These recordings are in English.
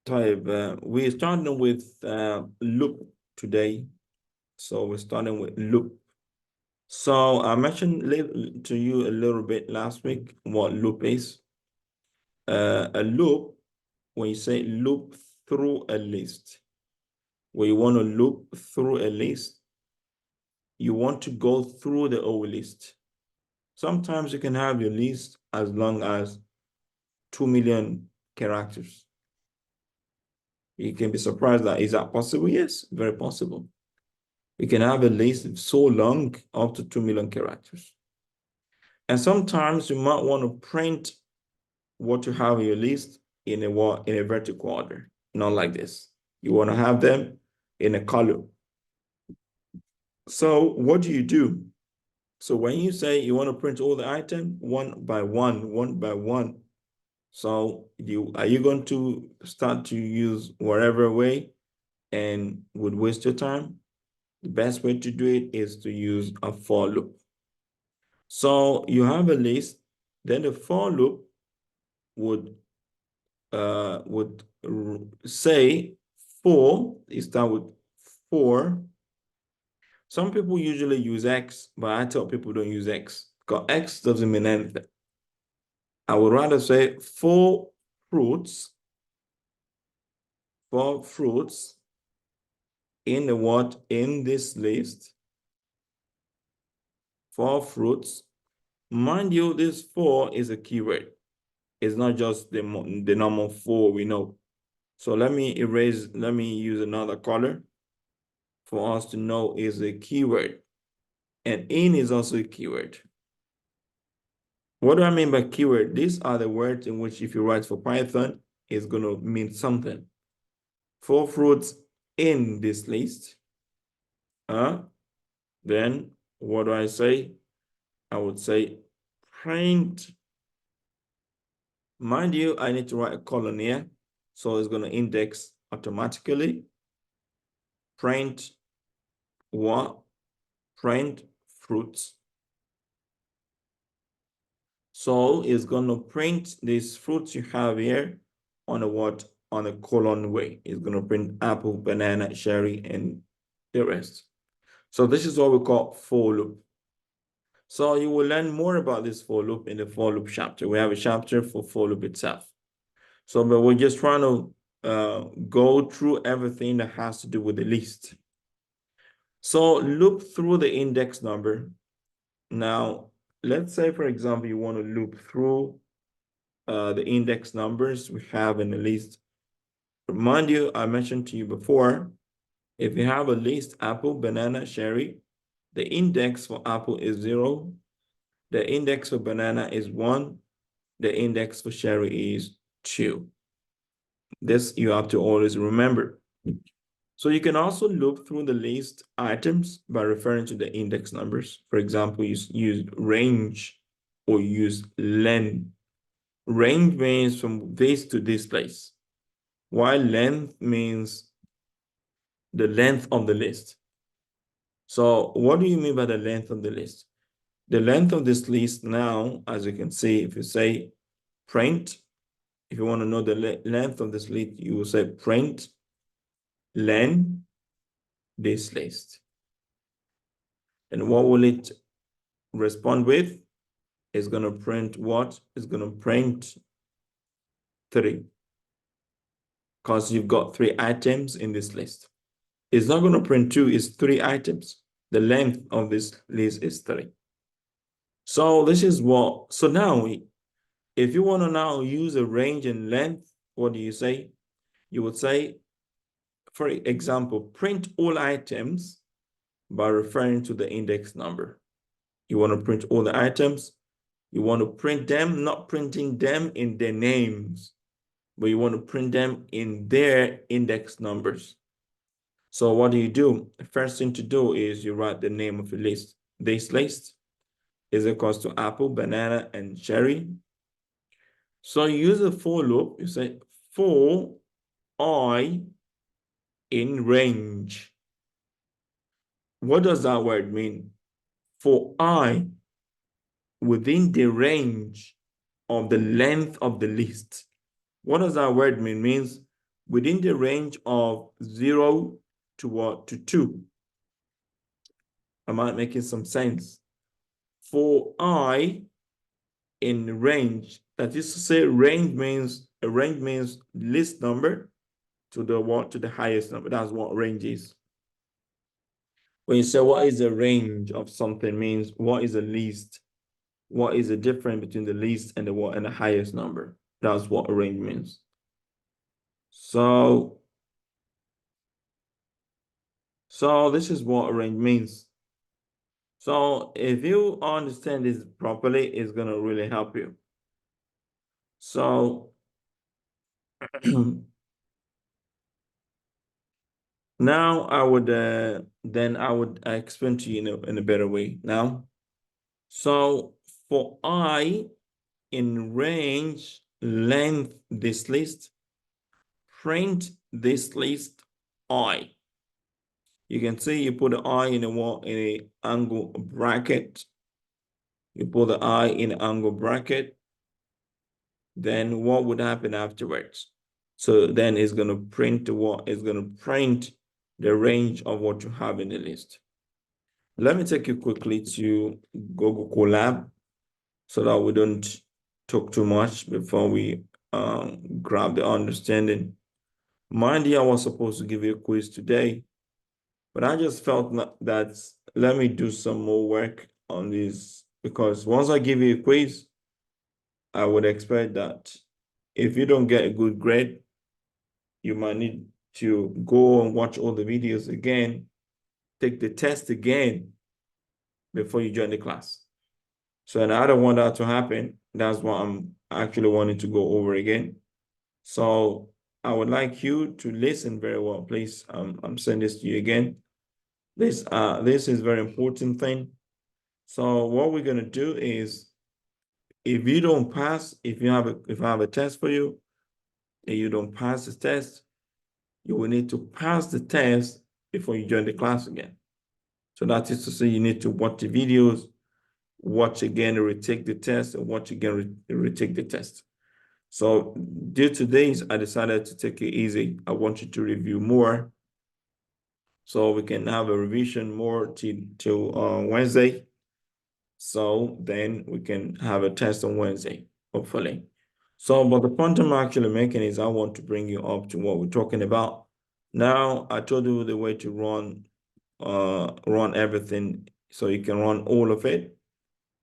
We're starting with loop today. So we're starting with loop. So I mentioned to you a little bit last week what loop is. A loop, when you say loop through a list, when you want to loop through a list, you want to go through the whole list. Sometimes you can have your list as long as 2 million characters. You can be surprised that, is that possible? Yes, very possible. You can have a list so long, up to 2 million characters. And sometimes you might want to print what you have in your list in a vertical order, not like this. You want to have them in a column. So what do you do? So when you say you want to print all the items one by one, so are you going to start to use whatever way and would waste your time? The best way to do it is to use a for loop. So you have a list, then the for loop would say for, it start with for. Some people usually use X, but I tell people don't use X because X doesn't mean anything. I would rather say for fruits in the what? In this list, for fruits. Mind you, this for is a keyword. It's not just the normal for we know. So let me use another color for us to know is a keyword. And in is also a keyword. What do I mean by keyword? These are the words in which if you write for Python, it's going to mean something. For fruits in this list. Then what do I say? I would say print. Mind you, I need to write a colon here. So it's going to index automatically. Print what? Print fruits. So it's going to print these fruits you have here on a what? On a colon way. It's going to print apple, banana, cherry, and the rest. So this is what we call for loop. So you will learn more about this for loop in the for loop chapter. We have a chapter for loop itself. So, but we're just trying to go through everything that has to do with the list. So loop through the index number. Now, let's say, for example, you want to loop through the index numbers we have in the list. Remind you, I mentioned to you before, if you have a list, apple, banana, cherry, the index for apple is 0. The index for banana is 1. The index for cherry is 2. This you have to always remember. So you can also loop through the list items by referring to the index numbers. For example, you use range or use len. Range means from this to this place, while length means the length of the list. So what do you mean by the length of the list? The length of this list now, as you can see, if you say print, if you want to know the length of this list, you will say print len this list. And what will it respond with? It's going to print what? It's going to print 3. Because you've got 3 items in this list. It's not going to print 2, it's 3 items. The length of this list is 3. So this is what, so now if you want to now use a range and length, what do you say? You would say, for example, print all items by referring to the index number. You want to print all the items. You want to print them, not printing them in their names, but you want to print them in their index numbers. So what do? The first thing to do is you write the name of the list. This list is equals to apple, banana, and cherry. So you use a for loop. You say for I in range. What does that word mean? For I within the range of the length of the list. What does that word mean? It means within the range of 0 to what? To 2. Am I making some sense? For I in range, that is to say, range means least number to the what? To the highest number. That's what range is. When you say what is the range of something, means what is the least? What is the difference between the least and the what and the highest number? That's what a range means. So this is what a range means. So if you understand this properly, it's gonna really help you. So now I would then I would explain to you in a better way now. So for I in range length this list, print this list I. You can see you put the I in a angle bracket. You put the I in an angle bracket. Then what would happen afterwards? So then it's going to print what is going to print the range of what you have in the list. Let me take you quickly to Google Colab so that we don't talk too much before we grab the understanding. Mind you, I was supposed to give you a quiz today, but I just felt that let me do some more work on this, because once I give you a quiz, I would expect that if you don't get a good grade, you might need to go and watch all the videos again, take the test again before you join the class. So, and I don't want that to happen. That's why I'm actually wanting to go over again. So I would like you to listen very well, please. I'm saying this to you again. This is very important thing. So what we're gonna do is, if you don't pass, if I have a test for you, and you don't pass the test, you will need to pass the test before you join the class again. So that is to say, you need to watch the videos, watch again, retake the test, and watch again, retake the test. So due to this, I decided to take it easy. I want you to review more, so we can have a revision more till Wednesday. So then we can have a test on Wednesday, hopefully. So, but the point I'm actually making is I want to bring you up to what we're talking about. Now, I told you the way to run everything, so you can run all of it.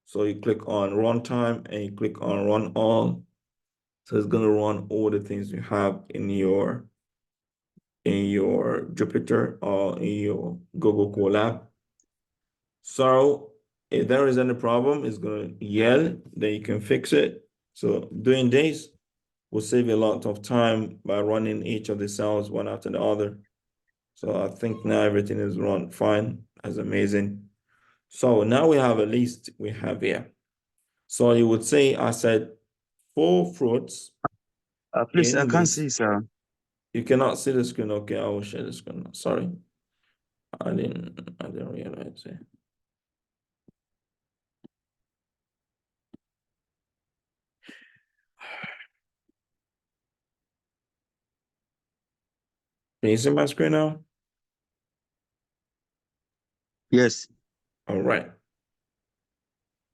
So you click on run time and you click on run all. So it's gonna run all the things you have in your Jupyter or in your Google Colab. So if there is any problem, it's gonna yell, then you can fix it. So doing this will save you a lot of time by running each of the cells one after the other. So I think now everything is run fine. That's amazing. So now we have a list we have here. So you would say I said 4 fruits Please, I in can't list. see, sir. You cannot see the screen. Okay, I will share the screen. Sorry. I didn't realize it. Can you see my screen now? Yes. All right.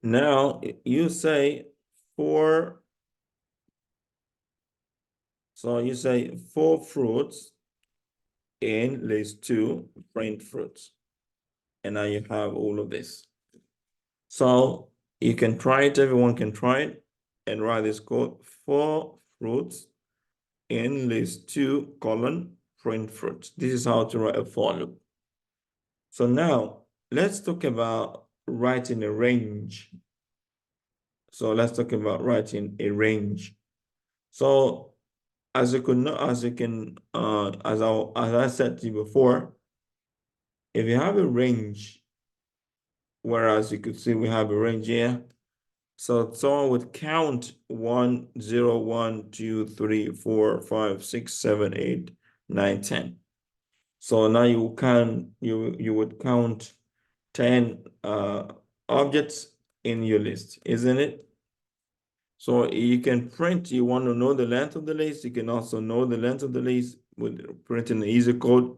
Now you say 4. So you say 4 fruits in list 2 print fruits. And now you have all of this. So you can try it, everyone can try it, and write this code: 4 fruits in list 2 colon print fruits. This is how to write a for loop. So now let's talk about writing a range. So let's talk about writing a range. So as I said to you before, if you have a range, whereas you could see we have a range here. So someone would count 1, 0, 1, 2, 3, 4, 5, 6, 7, 8, 9, 10. So now you would count 10 objects in your list, isn't it? So you can print, you want to know the length of the list. You can also know the length of the list with printing the easy code.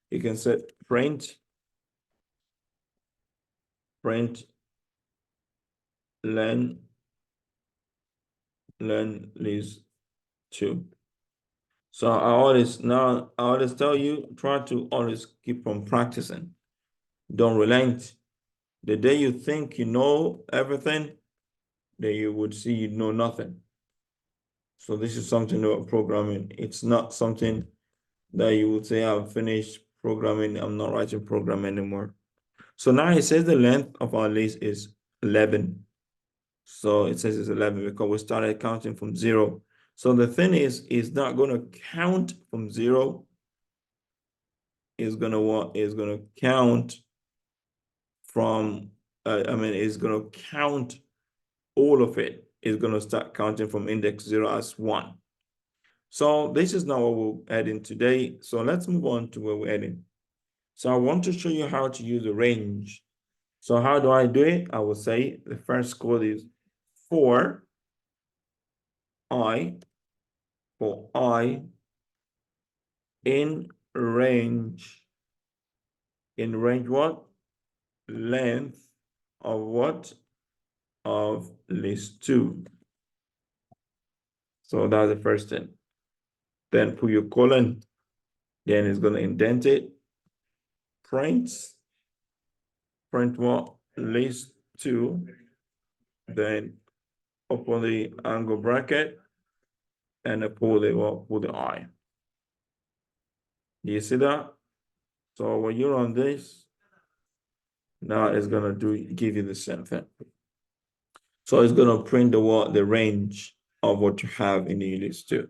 You can set print len list 2. So I always tell you, try to always keep on practicing. Don't relent. The day you think you know everything, then you would see you know nothing. So this is something about programming. It's not something that you would say, I've finished programming, I'm not writing program anymore. So now it says the length of our list is 11. So it says it's 11 because we started counting from 0. So the thing is, it's not going to count from 0. It's going to what? It's going to count from, it's going to count all of it. It's going to start counting from index 0 as 1. So this is not what we're adding today. So let's move on to where we're adding. So I want to show you how to use a range. So how do I do it? I will say the first code is for I in range what? Length of what? Of list 2. So that's the first thing. Then put your colon. Then it's going to indent it. Print what? List 2. Then open the angle bracket and pull the I. Do you see that? So when you run this, now it's gonna give you the same thing. So it's gonna print the range of what you have in the list 2.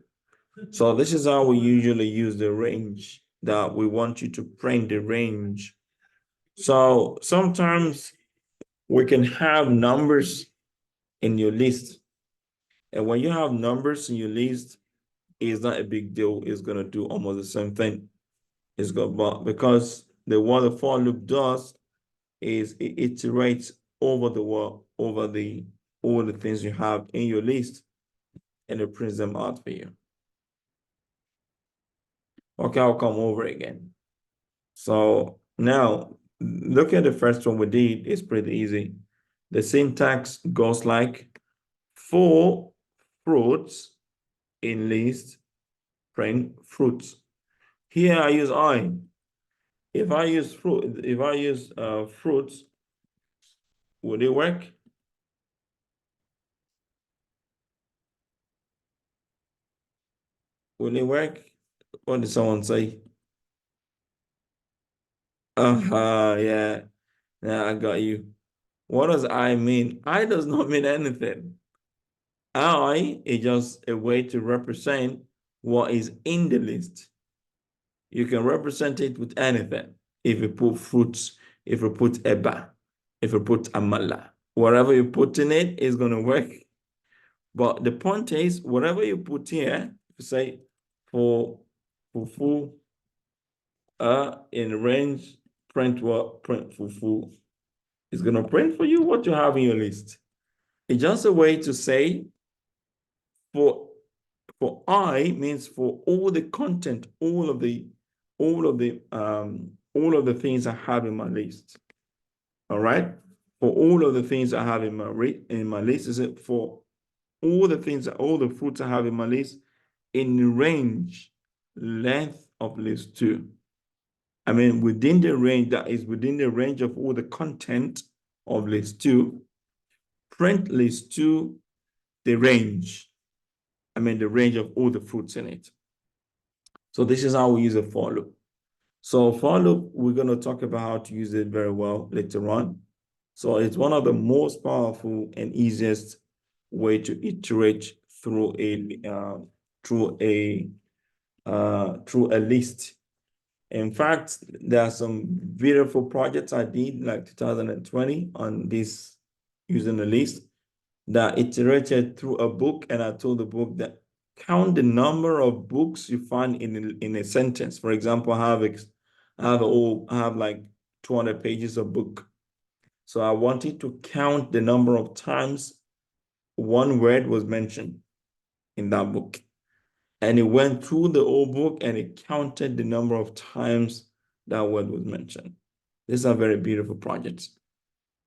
So this is how we usually use the range, that we want you to print the range. So sometimes we can have numbers in your list. And when you have numbers in your list, it's not a big deal. It's gonna do almost the same thing. It's but because what the for loop does is it iterates over all the things you have in your list, and it prints them out for you. Okay, I'll come over again. So now look at the first one we did. It's pretty easy. The syntax goes like, for fruits in list, print fruits. Here I use I. If I use fruits, would it work? Will it work? What did someone say? Yeah. Yeah, I got you. What does I mean? I does not mean anything. I is just a way to represent what is in the list. You can represent it with anything. If you put fruits, if you put eba, if you put amala, whatever you put in it is going to work. But the point is, whatever you put here, you say for fufu, in range, print what? Print fufu. It's going to print for you what you have in your list. It's just a way to say for I means for all the content, all of the things I have in my list. All right. For all of the things I have in my list, is it for all the things, all the fruits I have in my list in range, length of list 2. I mean, within the range, that is within the range of all the content of list 2, print list 2, the range. I mean, the range of all the fruits in it. So this is how we use a for loop. So for loop, we're going to talk about how to use it very well later on. So it's one of the most powerful and easiest way to iterate through a list. In fact, there are some beautiful projects I did like 2020 on this using a list that iterated through a book, and I told the book that count the number of books you find in a sentence. For example, I have like 200 pages of book. So I wanted to count the number of times one word was mentioned in that book. And it went through the whole book and it counted the number of times that word was mentioned. These are very beautiful projects,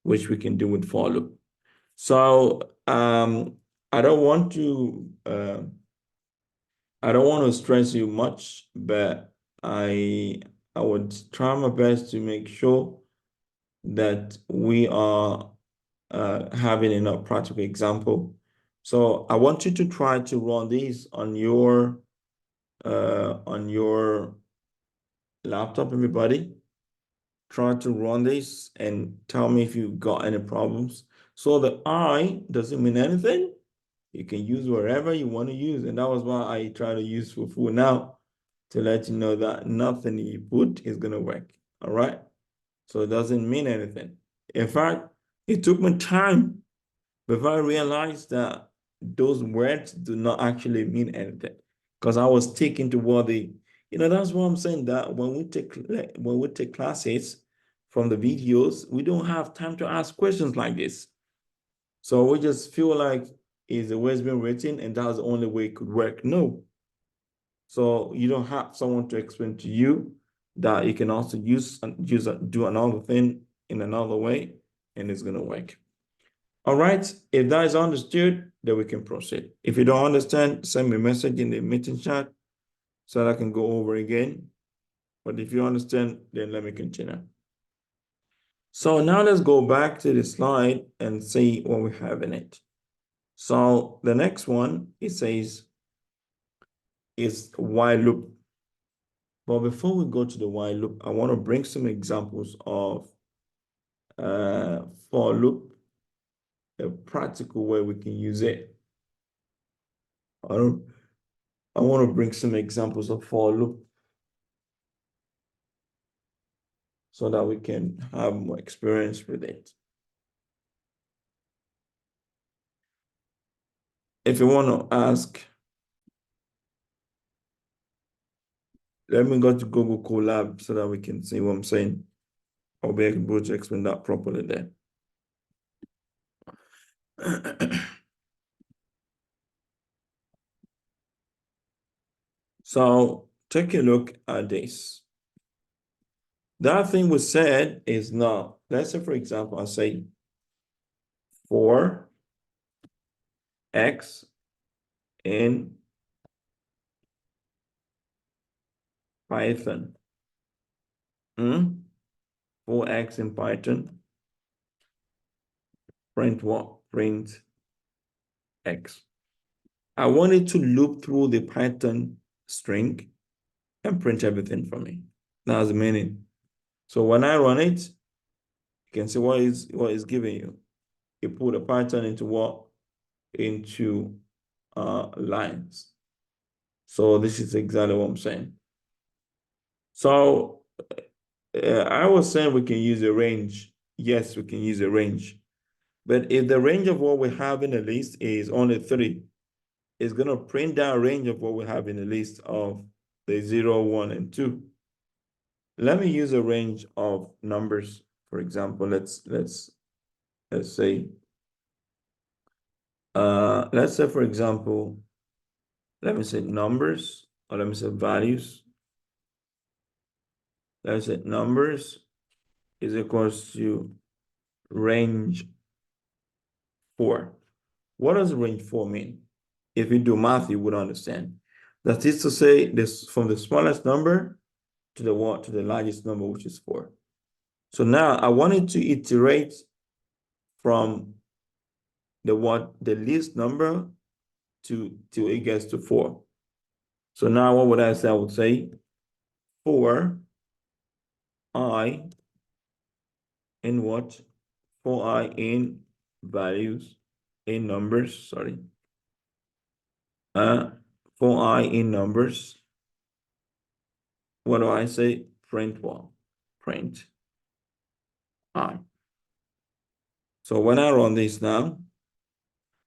which we can do with for loop. So I don't want to stress you much, but I would try my best to make sure that we are having enough practical example. So I want you to try to run these on your laptop, everybody. Try to run this and tell me if you got any problems. So the I doesn't mean anything. You can use wherever you want to use. And that was why I try to use fufu now to let you know that nothing you put is going to work. All right. So it doesn't mean anything. In fact, it took me time before I realized that those words do not actually mean anything, because I was taken to what they, that's why I'm saying that when we take classes from the videos, we don't have time to ask questions like this. So we just feel like is the way it's been written and that's the only way it could work. No. So you don't have someone to explain to you that you can also do another thing in another way and it's gonna work. All right, if that is understood, then we can proceed. If you don't understand, send me a message in the meeting chat so that I can go over again. But if you understand, then let me continue. So now let's go back to the slide and see what we have in it. So the next one, it says, is while loop. But before we go to the while loop, I want to bring some examples of for loop, a practical way we can use it. I want to bring some examples of for loop so that we can have more experience with it. If you want to ask, let me go to Google Colab so that we can see what I'm saying. I'll be able to explain that properly there. So take a look at this. That thing we said is not, let's say, for example, I say for X in Python. For X in Python, print what? Print X. I want it to loop through the Python string and print everything for me. That's the meaning. So when I run it, you can see what is giving you. You put a Python into what? Into lines. So this is exactly what I'm saying. So I was saying we can use a range. Yes, we can use a range. But if the range of what we have in the list is only 3, it's going to print that range of what we have in the list of the 0, 1, and 2. Let me use a range of numbers. For example, let's say, for example, let me say numbers, or let me say values. Let's say numbers is equals to range 4. What does range 4 mean? If you do math, you would understand. That is to say, this from the smallest number to the largest number, which is 4. So now I wanted to iterate from the least number to it gets to 4. So now what would I say? I would say 4i in what? 4i in values, in numbers, sorry. 4i in numbers. What do I say? Print what? Print I. So when I run this now,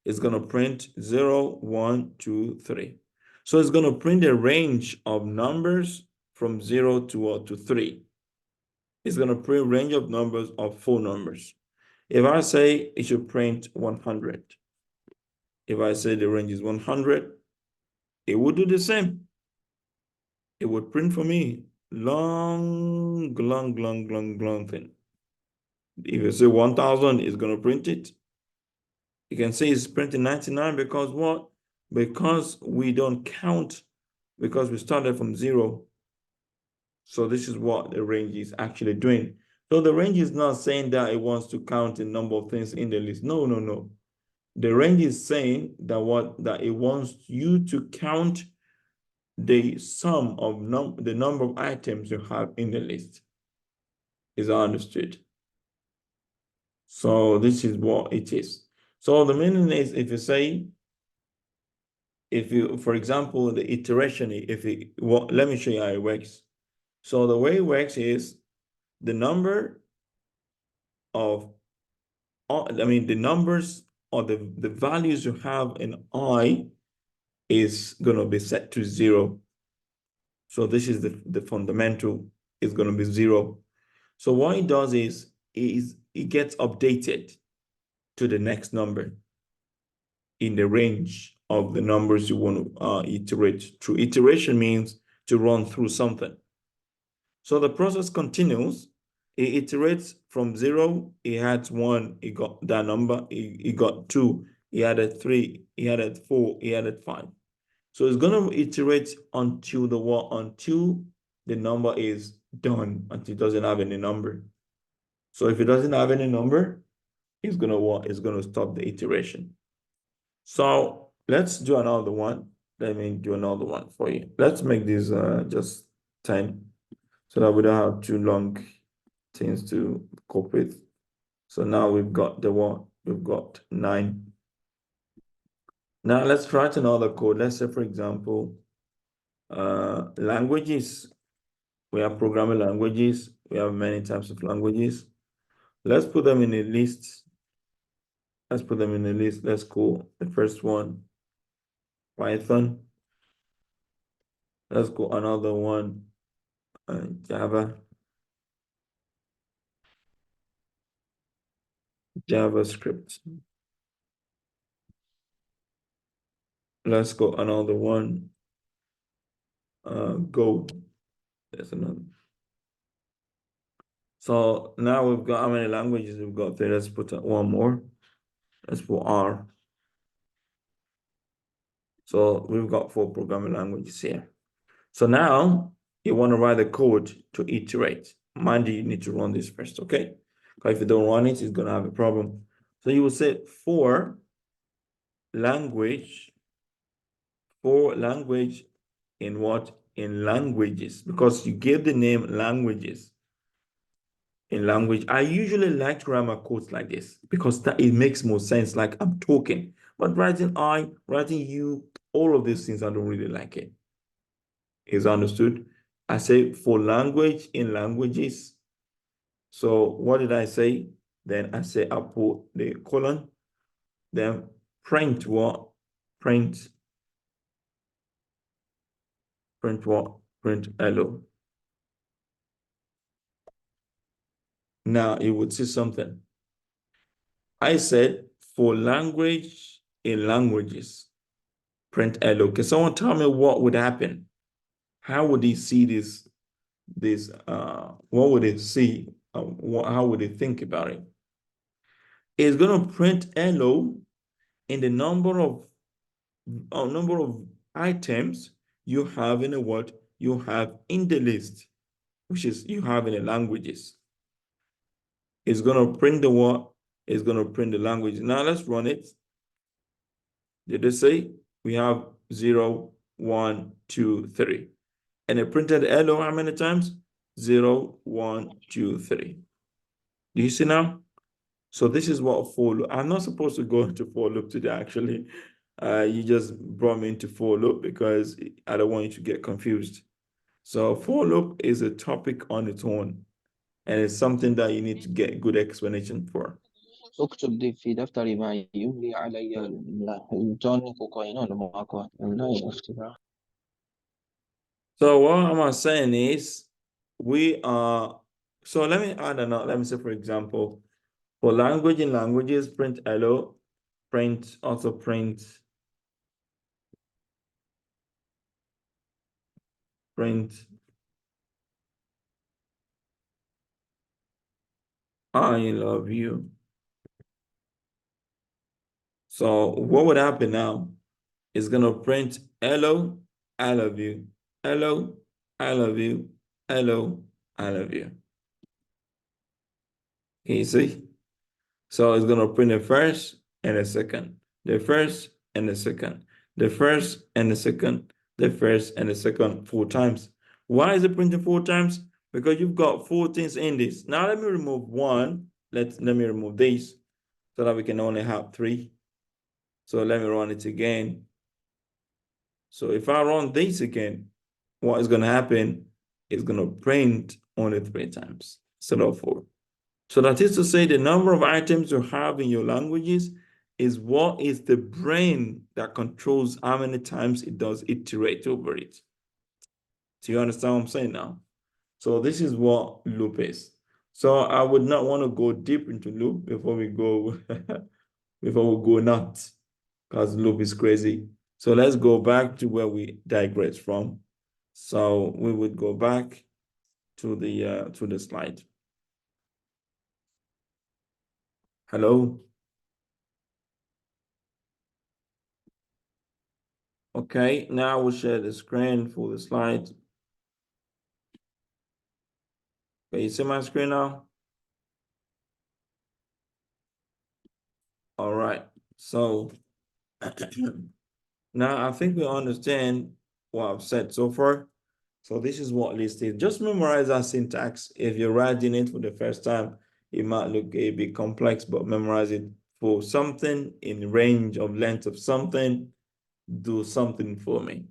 it's going to print 0, 1, 2, 3. So it's going to print a range of numbers from 0 to 3. It's going to print a range of numbers of 4 numbers. If I say it should print 100, If I say the range is 100, it would do the same. It would print for me long thing. If you say 1000, it's going to print it. You can say it's printing 99 because what? Because we don't count, because we started from 0. So this is what the range is actually doing. So the range is not saying that it wants to count the number of things in the list. No, no, no. The range is saying that it wants you to count the sum of the number of items you have in the list. Is understood? So this is what it is. So the meaning is, if you say, for example, the iteration, let me show you how it works. So the way it works is the number of, the numbers or the values you have in I is going to be set to 0. So this is the fundamental is going to be 0. So what it does is it gets updated to the next number in the range of the numbers you want to iterate through. Iteration means to run through something. So the process continues. It iterates from 0, it had 1, it got that number, it got 2, he added 3, he added 4, he added 5. So it's going to iterate until until the number is done, until it doesn't have any number. So if it doesn't have any number, it's going to stop the iteration. So let's do another one. Let me do another one for you. Let's make this just 10 so that we don't have too long things to cope with. So now we've got we've got 9. Now let's write another code. Let's say, for example, languages. We have programming languages. We have many types of languages. Let's put them in a list. Let's put them in a list. Let's go. The first one, Python. Let's go another one, Java. JavaScript. Let's go another one. Go. There's another. So now we've got how many languages we've got there? Let's put one more. Let's put R. So we've got 4 programming languages here. So now you want to write the code to iterate. Mind you, need to run this first, okay? Because if you don't run it, it's going to have a problem. So you will say for language in what? In languages, because you gave the name languages. In language, I usually like grammar codes like this because it makes more sense, like I'm talking. But writing I, writing you, all of these things, I don't really like it. Is understood? I say for language in languages. So what did I say? Then I say I put the colon, then print what? Print what? Print hello. Now you would see something. I said for language in languages, print hello. Can someone tell me what would happen? How would they see this? What would they see? How would they think about it? It's going to print hello in the number of items you have in a what you have in the list, which is you have in the languages. It's going to print the what? It's going to print the language. Now let's run it. Did it say we have 0, 1, 2, 3? And it printed hello how many times? 0, 1, 2, 3. Do you see now? So this is what for loop. I'm not supposed to go into for loop today, actually. You just brought me into for loop because I don't want you to get confused. So for loop is a topic on its own, and it's something that you need to get good explanation for. اكتب في دفتري ما يملي علي التونيك وكوينون معك لا افتباع. So what I'm saying is we are, so let me add another, let me say, for example, for language in languages, print hello. print I love you. So what would happen now? It's gonna print hello, I love you. Hello, I love you. Hello, I love you. Can you see? So it's gonna print the first and the second, the first and the second, the first and the second, the first and the second 4 times. Why is it printing 4 times? Because you've got 4 things in this. Now let me remove one. Let me remove this so that we can only have 3. So let me run it again. So if I run this again, what is gonna happen? It's gonna print only 3 times instead of 4. So that is to say the number of items you have in your languages is what is the brain that controls how many times it does iterate over it. Do you understand what I'm saying now? So this is what loop is. So I would not want to go deep into loop before we go nuts, because loop is crazy. So let's go back to where we digress from. So we would go back to the slide. Hello. Okay, now we'll share the screen for the slide. Can you see my screen now? All right, so now I think we understand what I've said so far. So this is what list is. Just memorize our syntax. If you're writing it for the first time, it might look a bit complex, but memorize it for something in range of length of something, do something for me.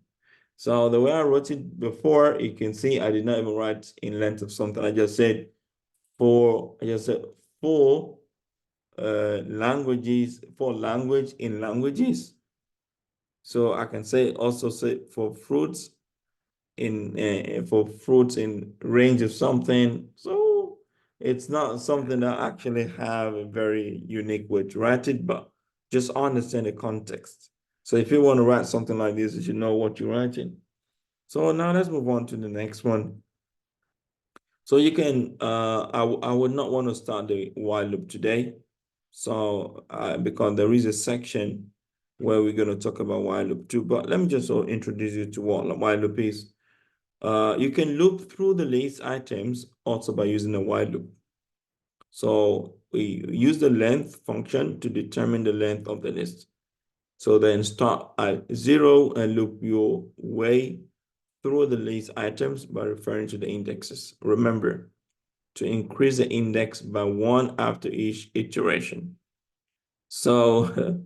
So the way I wrote it before, you can see I did not even write in length of something. I just said four languages, for language in languages. So I can say also say for fruits in range of something. So it's not something that actually have a very unique way to write it, but just understand the context. So if you want to write something like this, you should know what you're writing. So now let's move on to the next one. So you can, I would not want to start the while loop today. So because there is a section where we're going to talk about while loop too, but let me just introduce you to what while loop is. You can loop through the list items also by using a while loop. So we use the length function to determine the length of the list. So then start at 0 and loop your way through the list items by referring to the indexes. Remember to increase the index by 1 after each iteration. So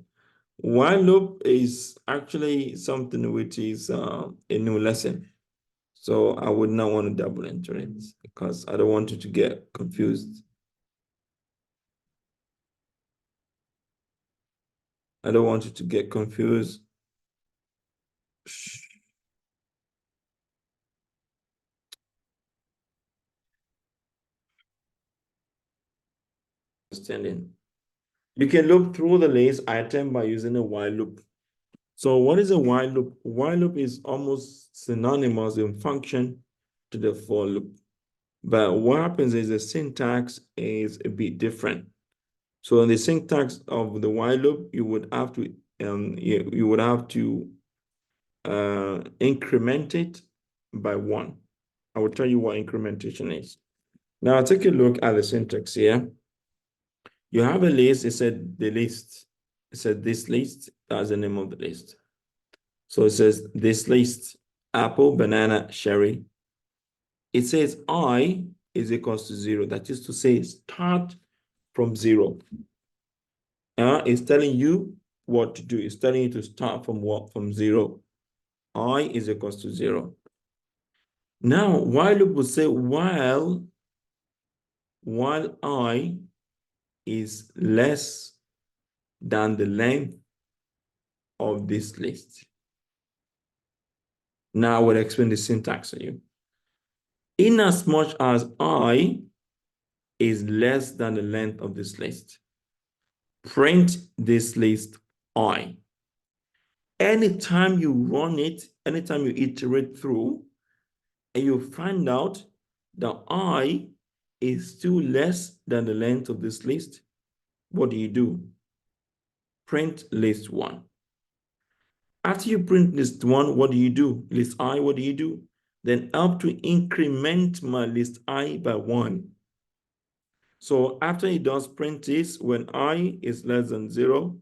while loop is actually something which is a new lesson. So I would not want to double into it because I don't want you to get confused. I don't want you to get confused. Understanding. You can loop through the list item by using a while loop. So what is a while loop? While loop is almost synonymous in function to the for loop. But what happens is the syntax is a bit different. So in the syntax of the while loop, you would have to increment it by 1. I will tell you what incrementation is. Now take a look at the syntax here. You have a list, it said the list. It said this list, that's the name of the list. So it says this list, apple, banana, cherry. It says I is equals to 0. That is to say start from 0. It's telling you what to do. It's telling you to start from what? From 0. I is equals to 0. Now, while loop will say while I is less than the length of this list. Now I will explain the syntax to you. In as much as I is less than the length of this list, print this list I. Anytime you run it, anytime you iterate through, and you find out that I is still less than the length of this list, what do? Print list 1. After you print list 1, what do? List I, what do? Then help to increment my list I by 1. So after it does print this, when I is less than 0,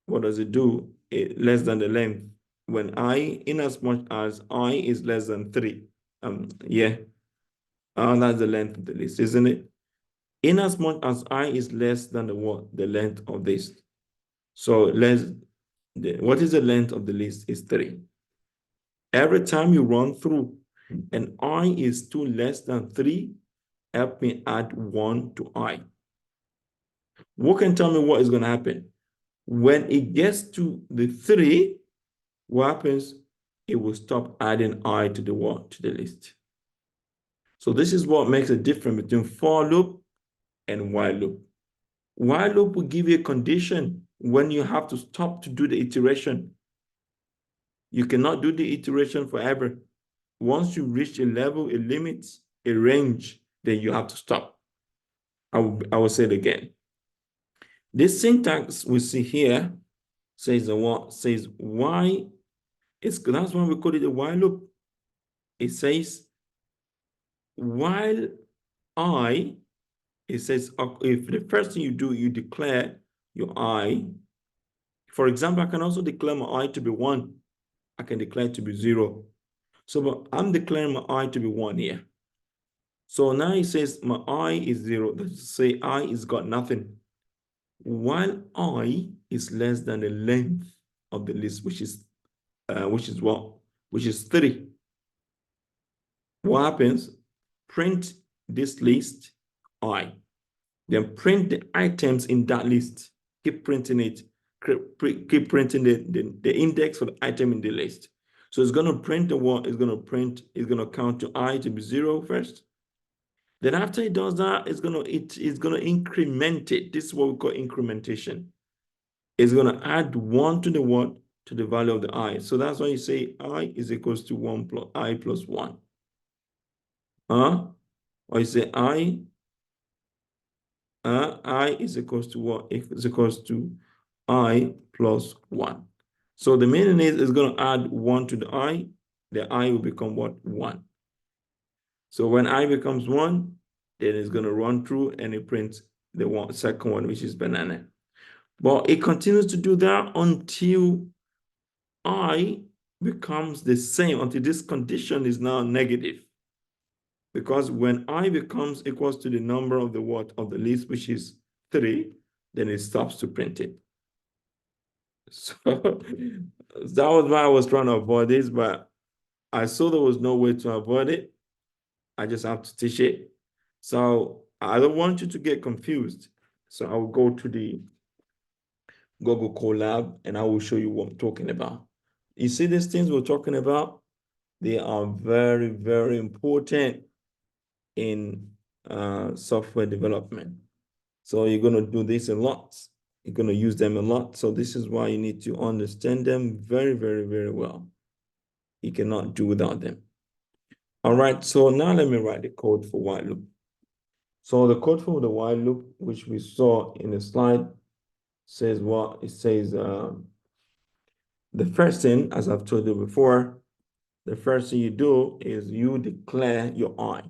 what does it do? Less than the length. When I, in as much as I is less than 3. That's the length of the list, isn't it? In as much as I is less than the what? The length of this. So what is the length of the list? Is 3. Every time you run through and I is 2 less than 3, help me add 1 to I. Who can tell me what is going to happen? When it gets to the 3, what happens? It will stop adding I to the what? To the list. So this is what makes a difference between for loop and while loop. While loop will give you a condition when you have to stop to do the iteration. You cannot do the iteration forever. Once you reach a level, a limit, a range, then you have to stop. I will say it again. This syntax we see here says what? Says why. That's why we call it a while loop. It says while I, it says if the first thing you do, you declare your I. For example, I can also declare my I to be 1. I can declare it to be 0. So but I'm declaring my I to be 1 here. So now it says my I is 0. Let's say I is got nothing. While I is less than the length of the list, which is what? Which is 3. What happens? Print this list I. Then print the items in that list. Keep printing it. Keep printing the index for the item in the list. So it's going to print the what? It's going to count to I to be 0 first. Then after it does that, it's going to increment it. This is what we call incrementation. It's going to add 1 to the what? To the value of the I. So that's why you say I is equals to 1 plus I plus 1. Or you say I is equals to what? Is equals to I plus 1. So the meaning is it's going to add 1 to the I will become what? 1. So when I becomes 1, then it's going to run through and it prints the second one, which is banana. But it continues to do that until I becomes the same, until this condition is now negative. Because when I becomes equals to the number of the what? Of the list, which is 3, then it stops to print it. So that was why I was trying to avoid this, but I saw there was no way to avoid it. I just have to teach it. So I don't want you to get confused. So I will go to the Google Colab and I will show you what I'm talking about. You see these things we're talking about? They are very, very important in software development. So you're going to do this a lot. You're going to use them a lot. So this is why you need to understand them very, very, very well. You cannot do without them. All right, so now let me write the code for while loop. So the code for the while loop, which we saw in the slide, says what? It says the first thing, as I've told you before, the first thing you do is you declare your I.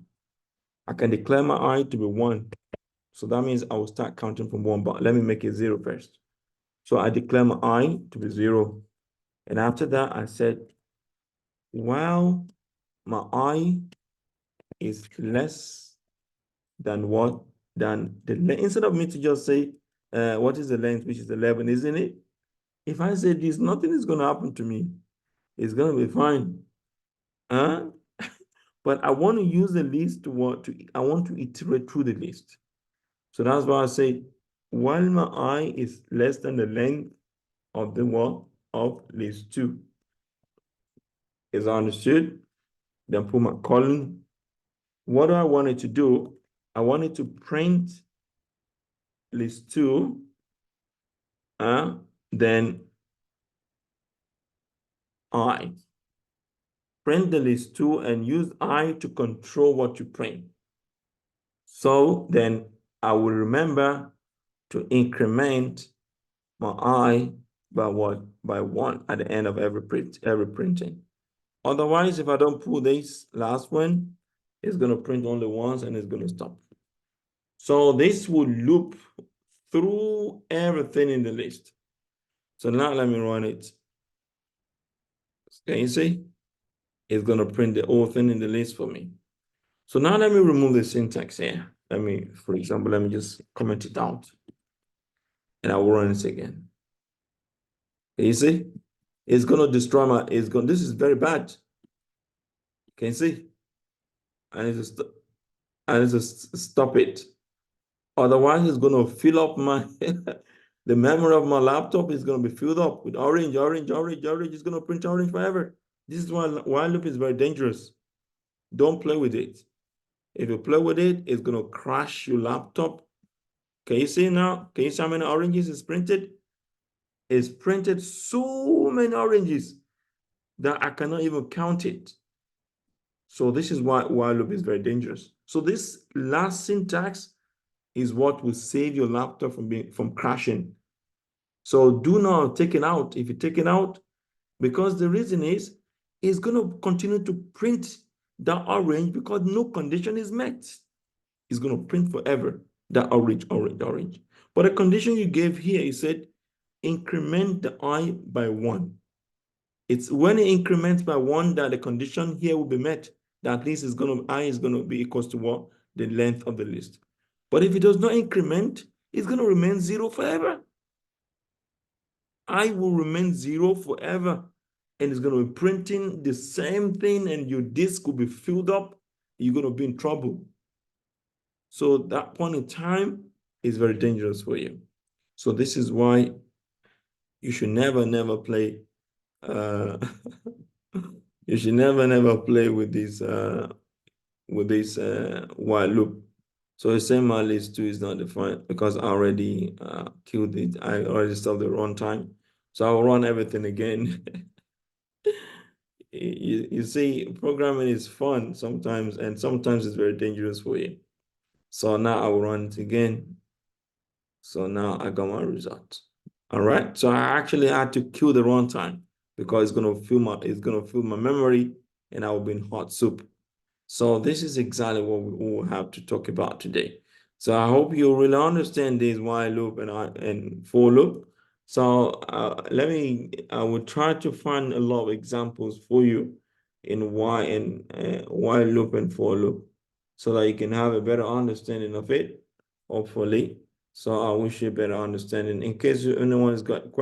I can declare my I to be 1. So that means I will start counting from 1, but let me make it 0 first. So I declare my I to be 0. And after that, I said, while my I is less than what? Than the length. Instead of me to just say, what is the length, which is 11, isn't it? If I say this, nothing is going to happen to me. It's going to be fine. But I want to use the list I want to iterate through the list. So that's why I say, while my I is less than the length of the what? Of list 2. Is understood? Then put my colon. What do I want it to do? I want it to print list 2. Then I. Print the list 2 and use I to control what you print. So then I will remember to increment my I by what? By 1 at the end of every printing. Otherwise, if I don't pull this last one, it's going to print only once and it's going to stop. So this will loop through everything in the list. So now let me run it. Can you see? It's going to print the whole thing in the list for me. So now let me remove the syntax here. For example, let me just comment it out. And I will run it again. Can you see? It's going to destroy this is very bad. Can you see? I need to stop it. Otherwise, it's going to fill up my, the memory of my laptop is going to be filled up with orange. It's going to print orange forever. This is why while loop is very dangerous. Don't play with it. If you play with it, it's going to crash your laptop. Can you see now? Can you see how many oranges is printed? It's printed so many oranges that I cannot even count it. So this is why while loop is very dangerous. So this last syntax is what will save your laptop from crashing. So do not take it out. If you take it out, because the reason is it's going to continue to print that orange because no condition is met. It's going to print forever that orange. But the condition you gave here, you said increment the I by 1. It's when it increments by 1 that the condition here will be met. That at least I is going to be equals to what? The length of the list. But if it does not increment, it's going to remain 0 forever. I will remain 0 forever. And it's going to be printing the same thing and your disk will be filled up. You're going to be in trouble. So that point in time is very dangerous for you. So this is why you should never play. You should never play with this while loop. So the same my list 2 is not defined because I already killed it. I already stopped the runtime. So I'll run everything again. You see, programming is fun sometimes, and sometimes it's very dangerous for you. So now I will run it again. So now I got my result. All right. So I actually had to kill the runtime because it's gonna fill my memory, and I will be in hot soup. So this is exactly what we will have to talk about today. So I hope you really understand this while loop and for loop. So I will try to find a lot of examples for you in while loop and for loop, so that you can have a better understanding of it, hopefully. So I wish you a better understanding. In case anyone's got questions.